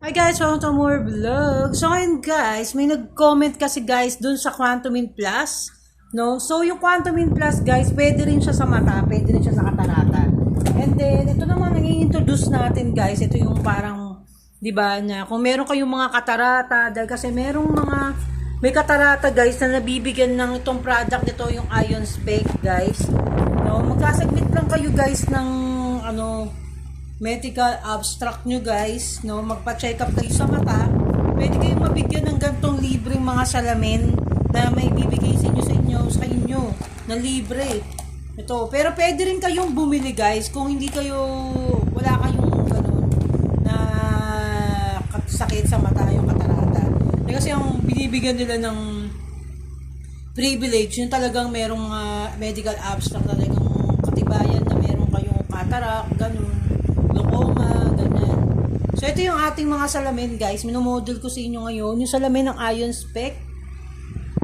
Hi guys, welcome to more vlog. So ngayon guys, may nag-comment kasi guys dun sa Quantumin Plus. No? So yung Quantumin Plus guys, pwede rin siya sa mata, pwede rin siya sa katarata. And then, ito naman ang i-introduce natin guys. Ito yung parang, di ba, na kung meron kayong mga katarata, dahil kasi merong mga, may katarata guys na nabibigyan ng itong product nito, yung Ion Spec guys. No? Magkasagmit lang kayo guys ng, medical abstract nyo guys, no, magpa-check up kayo sa mata, pwede kayong mabigyan ng gantong libreng mga salamin na may bibigay sa inyo na libre. Ito, pero pwede rin kayong bumili guys kung hindi kayo, wala kayong ganun na sakit sa mata, yung katarata. Kasi ang binibigyan nila ng privilege, yung talagang merong medical abstract, talagang katibayan na meron kayong cataract, ganun, glaucoma, ganyan. So, ito yung ating mga salamin, guys. Minomodel ko sa inyo ngayon. Yung salamin ng Ion Spec.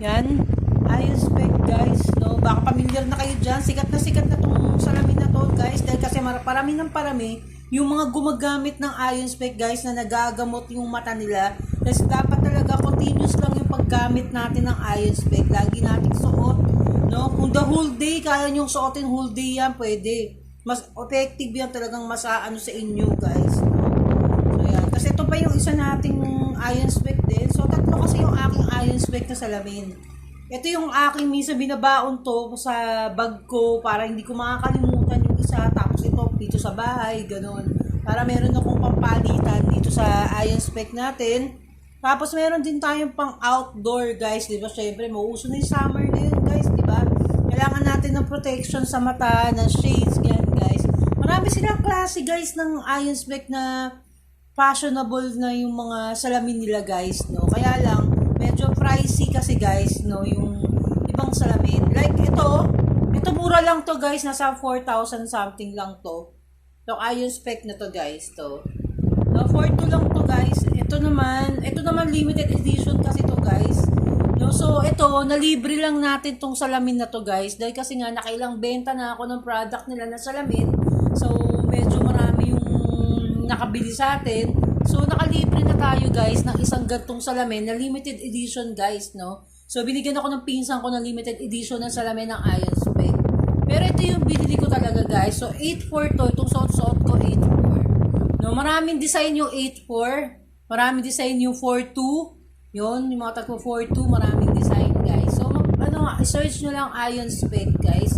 Yan. Ion Spec, guys. No? Baka familiar na kayo dyan. Sikat na itong salamin na to, guys. Dahil kasi parami ng parami yung mga gumagamit ng Ion Spec, guys, na nagagamot yung mata nila. Kasi dapat talaga continuous lang yung paggamit natin ng Ion Spec. Lagi nating suot. No? Kung the whole day, kaya nyong suotin whole day yan, pwede. Mas effective yan, talagang mas sa inyo guys. So yan, kasi ito pa yung isa nating Ion Spec din. So tatlo kasi yung aking Ion Spec na salamin. Ito yung aking minsan binabaon to sa bag ko para hindi ko makakalimutan yung isa. Tapos ito dito sa bahay, ganun. Para meron akong pampalitan dito sa Ion Spec natin. Tapos meron din tayong pang outdoor guys, di ba? Syempre, mauuso na yung summer na yun guys, di ba? Kailangan natin ng protection sa mata, ng shades, yan guys. Marami silang klase guys ng Ion Spec na fashionable na yung mga salamin nila guys, no. Kaya lang medyo pricey kasi guys, no, yung ibang salamin. Like ito mura lang to guys, nasa 4,000 something lang to. So Ion Spec na to guys, to. No, 4,200 lang to guys. Ito naman limited edition kasi to guys. No, so ito, nalibre lang natin tong salamin na to guys. Dahil kasi nga nakailang benta na ako ng product nila na salamin. So medyo marami yung nakabili sa atin. So nakalibre na tayo guys ng isang gantong salamin na limited edition guys, no. So binigyan ako ng pinsan ko ng limited edition ng salamin ng Ion Spec. Pero ito yung binili ko talaga guys. So 8,400 to, itong suot ko 8,400. No, maraming design yung 8,400. Maraming design yung 4,200. Yun, yung mga tagpo 4,200, maraming design guys. So, i-search nyo lang Ion Spec guys.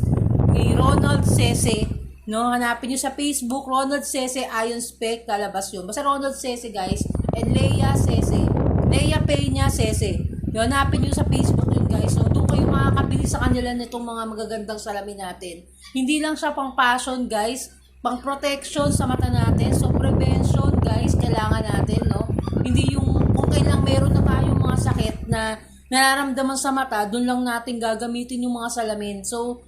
Kay Ronald Sese. No, hanapin nyo sa Facebook, Ronald Sese Ion Spec, lalabas yun. Basta Ronald Sese guys. And Leia Sese. Leia Peña Sese. Yun, hanapin nyo sa Facebook yun guys. So, doon kayo makakabili sa kanila nitong mga magagandang salamin natin. Hindi lang siya pang fashion guys. Pang protection sa mata natin. So, prevention guys, kailangan natin, no? Hindi yung kung kailang meron na tayong mga sakit na nararamdaman sa mata, doon lang natin gagamitin yung mga salamin. So,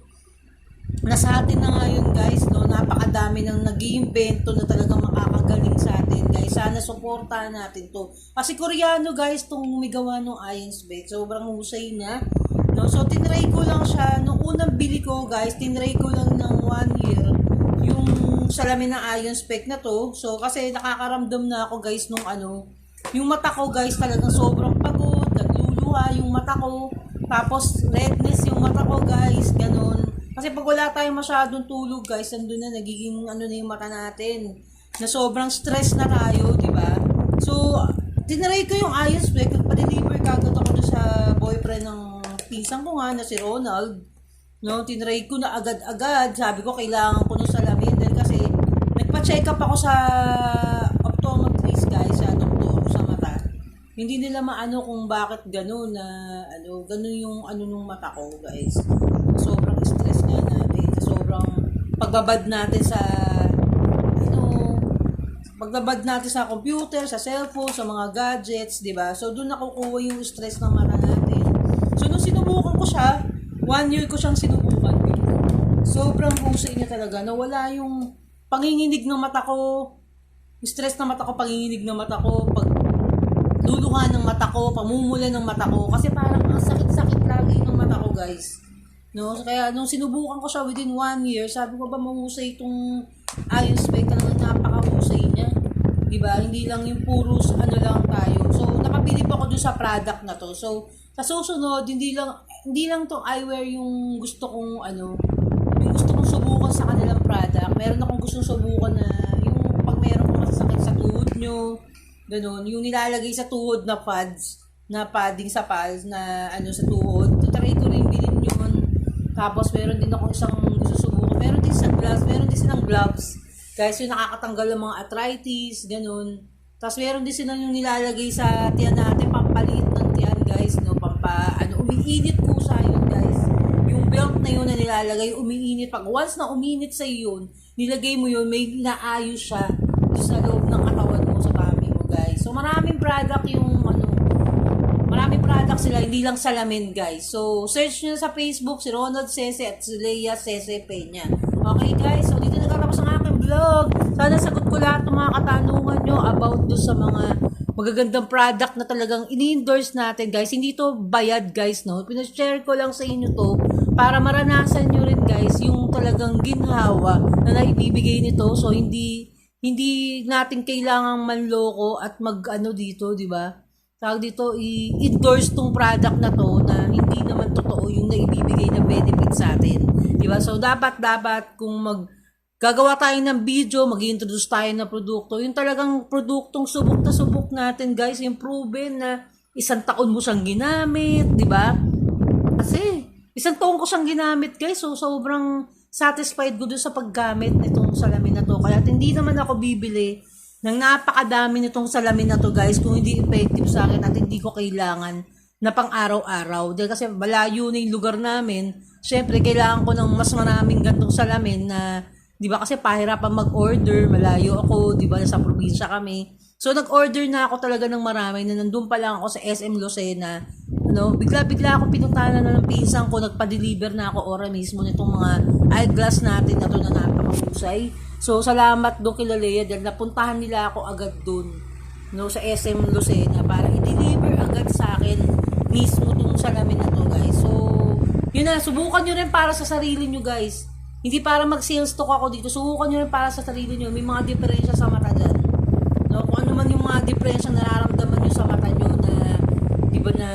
nasa atin na ngayon guys, no, napakadami ng nag-iimbento na talagang makakagaling sa atin guys. Sana suportahan natin to. Kasi Koreano guys, itong umigawa ng Ion Spec. Sobrang husay na. No? So, tinry ko lang siya. Nung unang bili ko guys, tinry ko lang ng 1 year yung salamin ng Ion Spec na to. So, kasi nakakaramdam na ako guys nung yung mata ko guys talagang sobrang pagod, nagluluha yung mata ko, tapos redness yung mata ko guys, ganun. Kasi pag wala tayong masyadong tulog guys, nandun na nagiging na yung mata natin, na sobrang stress na tayo, di ba? So, tinry ko yung Ion Spec, nagpa-deliver kagad ako doon sa boyfriend ng pinsan ko nga na si Ronald. No, tinry ko na agad-agad, sabi ko kailangan ko ng salamin dahil kasi nagpa-check up ako sa optometrist guys, sa doktor sa mata. Hindi nila maano kung bakit gano'n na gano'n yung nung mata ko guys. Sobrang stress nga natin, sobrang pagbabad natin sa pagbabad natin sa computer, sa cellphone, sa mga gadgets, 'di ba? So doon nakukuha yung stress ng mata natin. So nung sinubukan ko siya, 1 year ko siyang sinubukan. Sobrang husay niya talaga. Nawala yung panginginig ng mata ko, stress ng mata ko, panginginig ng mata ko, pagluluha ng mata ko, pamumula ng mata ko. Kasi parang ang sakit-sakit lagi ng mata ko guys. No? Kaya nung sinubukan ko siya within 1 year, sabi ko ba mahusay itong Ion Spec, talagang napakahusay niya. Diba? Hindi lang yung puros ano lang tayo. So, napabilib ako dun sa product na to. So, sa susunod, hindi lang to eyewear yung gusto kong ano, yung gusto kong subukan sa kanilang product. Meron akong gustong subukan na yung pag meron kong masasakit sa tuhod nyo, ganun, yung nilalagay sa tuhod na pads, na padding sa pads na ano sa tuhod. Try ko rin bilhin yun. Tapos meron din akong isang gusto subukan. Meron din sa gloves, meron din silang gloves. Guys, yung nakakatanggal ng mga arthritis, ganun. Tapos meron din sila yung nilalagay sa tiyan natin, pampalit ng tiyan, guys, no? Umiinit po sa yun, guys. Yung belt na yun na nilalagay, umiinit. Pag once na uminit sa yun, nilagay mo yun, may inaayos siya sa loob ng katawan mo, sa tummy mo, guys. So, maraming product sila, hindi lang salamin, guys. So, search nyo sa Facebook, si Ronald Sese at si Leia Sese Peña. Okay, guys? So, dito nagtatapos ang aking vlog. Sana sagot ko lahat ng mga katanungan nyo about do sa mga magagandang product na talagang ini-endorse natin, guys. Hindi to bayad, guys, no? Pinashare ko lang sa inyo to para maranasan nyo rin, guys, yung talagang ginhawa na naibibigay nito. So, hindi natin kailangang manloko at mag-ano dito, di ba? Tawag dito, i-endorse tong product na to na hindi naman totoo yung naibibigay na benefit sa atin. Diba? So, dapat kung gagawa tayo ng video, mag-introduce tayo ng produkto, yung talagang produktong subok na subok natin, guys, yung proven na isang taon mo siyang ginamit, diba? Kasi, isang taon ko siyang ginamit, guys, so sobrang satisfied ko dun sa paggamit nitong salamin na to. Kaya hindi naman ako bibili ng napakadami nitong salamin na to, guys, kung hindi effective sa akin at hindi ko kailangan na pang araw-araw. Dahil kasi malayo na yung lugar namin, syempre kailangan ko ng mas maraming gantong salamin na, di ba kasi pahirapan mag-order, malayo ako, di ba, sa probinsya kami. So nag-order na ako talaga ng marami na nandun pa lang ako sa SM Lucena. No, bigla-bigla ako pinuntahan na ng pinsan ko, nagpa-deliver na ako ora mismo nitong mga eyeglass natin na to na napakahusay. So, salamat doon kila Leia dahil napuntahan nila ako agad doon, no, sa SM Lucena para i-deliver agad sa akin mismo itong salamin na to, guys. So, yun na, subukan nyo rin para sa sarili nyo, guys. Hindi para mag-sales talk ako dito, subukan nyo rin para sa sarili nyo. May mga diferensya sa mata dyan. No, kung ano man yung mga diferensya na nararamdaman nyo sa mata nyo na, di ba, na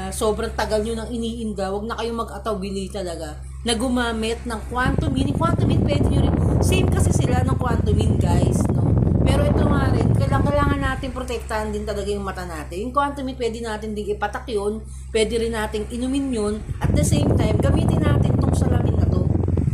sobrang tagal nyo nang iniinda, wag na kayong mag-atawili talaga na gumamit ng Quantumin. Quantumin pwede nyo rin, same kasi sila ng Quantumin, guys, no? Pero ito nga rin, kailangan natin protektahan din talaga yung mata natin. Yung Quantumin pwede natin din ipatak yun, pwede rin natin inumin yun, at the same time, gamitin natin tong salamin na to,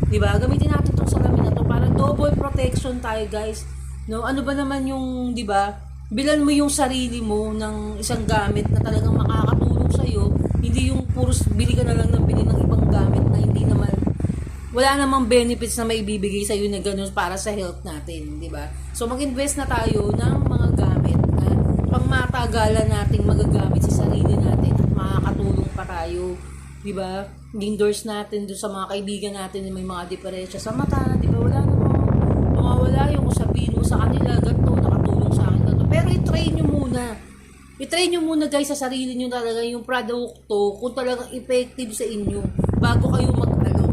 diba? Gamitin natin tong salamin na to para double protection tayo, guys, no? Ano ba naman yung, diba, bilan mo yung sarili mo ng isang gamit na talagang makakatulong sa'yo, hindi yung puros bili ka na lang ng bili ng ibang gamit na hindi naman, wala namang benefits na maibibigay sa'yo na gano'n para sa health natin, di ba? So, mag-invest na tayo ng mga gamit na pangmatagalan nating magagamit sa sarili natin at makakatulong pa tayo, di ba? I-endorse natin doon sa mga kaibigan natin na may mga diferensya sa mata, di ba? Wala namang mawawala yung sabihin mo sa kanila, ganito, nakatulong sa akin, ganito. Pero i-try nyo muna. I-try nyo muna, guys, sa sarili nyo talaga yung produkto kung talagang effective sa inyo bago kayo mag-ano.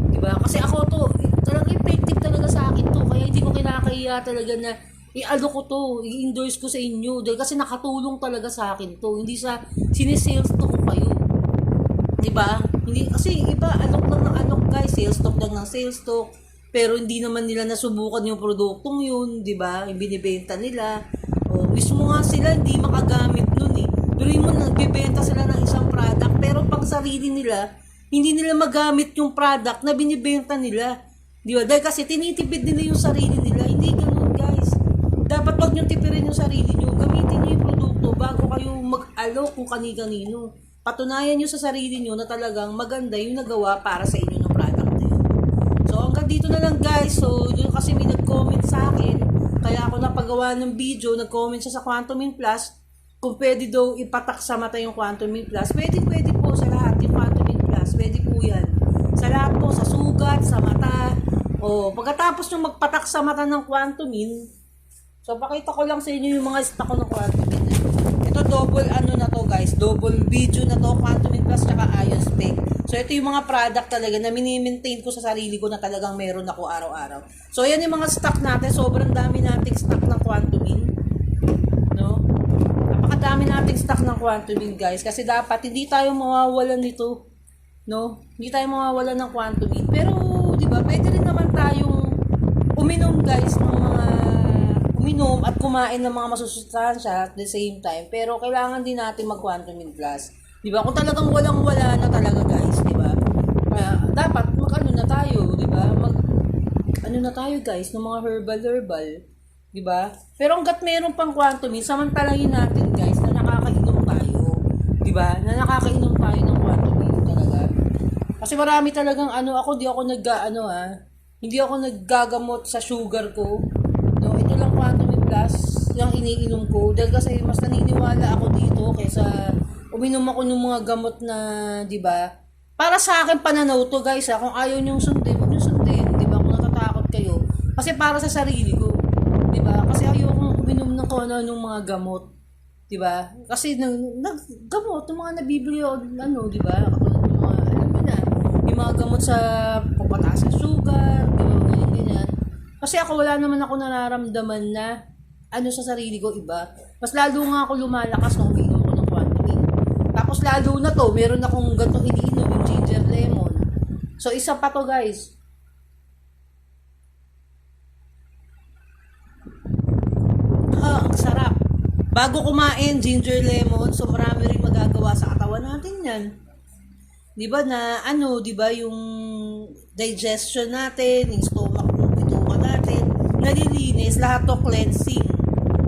Diba? Kasi ako to, talagang effective talaga sa akin to. Kaya hindi ko kinakaya talaga na i-ano ko to, i-endorse ko sa inyo. Dahil kasi nakatulong talaga sa akin to. Hindi sa sinesales to ko kayo. Diba? Hindi, kasi iba, alok lang ng alok, guys. Sales talk lang ng sales talk. Pero hindi naman nila nasubukan yung produktong yun. Diba? Yung binibenta nila. O, mismo nga sila hindi makagamit nun eh. Pero yung nagbibenta sila ng isang product. Pero pag sarili nila, hindi nila magamit yung product na binibenta nila. Di ba? Dahil kasi tinitipid nila yung sarili nila. Hindi ganun, guys. Dapat wag nyo tipirin yung sarili nyo. Gamitin nyo yung produkto bago kayo mag-alok kung kani-kanino. Patunayan nyo sa sarili nyo na talagang maganda yung nagawa para sa inyo ng product na yun. So, hanggang dito na lang, guys. So, yun kasi may nag-comment sa akin. Kaya ako napagawa ng video. Nag-comment siya sa Quantumin Plus. Kung pwede daw ipatak sa mata yung Quantumin Plus. Pwede po sa lahat yung Quantumin Plus. Pwede po yan. Sa lahat po, sa sugat, sa mata. O, pagkatapos yung magpatak sa mata ng Quantumin, so, pakita ko lang sa inyo yung mga stock ko ng Quantumin. Ito, double ano na to, guys. Double video na to, Quantumin Plus, tsaka Ion Spec. So, ito yung mga product talaga na mini-maintain ko sa sarili ko na talagang meron ako araw-araw. So, ayan yung mga stock natin. Sobrang dami nating stock ng Quantumin. ng Quantumine guys kasi dapat hindi tayo mawawalan nito, no? Hindi tayo mawawalan ng Quantumine. Pero, di ba, pwede rin naman tayong uminom guys ng mga uminom at kumain ng mga masusustansya at the same time. Pero kailangan din natin mag-Quantumine Plus. Di ba? Kung talagang walang-wala na talaga guys, di ba? Dapat mag-ano na tayo, di ba? Ano na tayo guys, ng mga herbal, di ba? Pero hangga't meron pang Quantumine, samantalahin natin guys na nakakainom tayo, di ba? Na nakakainom tayo ng Quantumine talaga. Kasi marami talagang hindi ako naggagamot sa sugar ko. No, ito lang Quantumine Plus yung iniinom ko dahil kasi mas naniniwala ako dito kaysa uminom ako ng mga gamot na, di ba? Para sa akin pananaw to guys, kung ayaw niyong sundin, huwag niyong sundin, di ba? Kung natatakot kayo. Kasi para sa sarili ko, di ba? Kasi ayokong uminom ng kung ano mga gamot, di ba? Kasi gamot, yung mga nabibili o di ba? Katulad ng mga, alam mo na, yung mga gamot sa pagpataas sa sugar, di ba? Ganyan. Kasi ako wala naman ako nararamdaman na sa sarili ko iba. Mas lalo nga ako lumalakas nung uminom ko ng Quantumine. Tapos lalo na to, meron akong gantong iniinom, yung ginger lemon. So isa pa to guys. Ang sarap. Bago kumain, ginger lemon, so marami rin magagawa sa katawan natin yan. Di ba na di ba yung digestion natin, yung stomach natin, nalilinis, lahat to cleansing.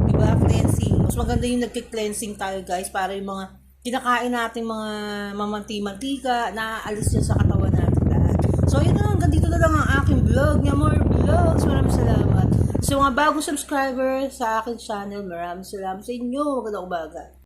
Di ba? Cleansing. Mas maganda yung nagki-cleansing tayo guys para yung mga kinakain natin mga mamanti-mantika, naaalis yun sa katawan natin lahat. So yun na, hanggang dito na lang ang aking vlog. More vlogs. Maraming salamat. So mga bagong subscriber sa aking channel, maraming salamat sa inyo. Magandang umaga.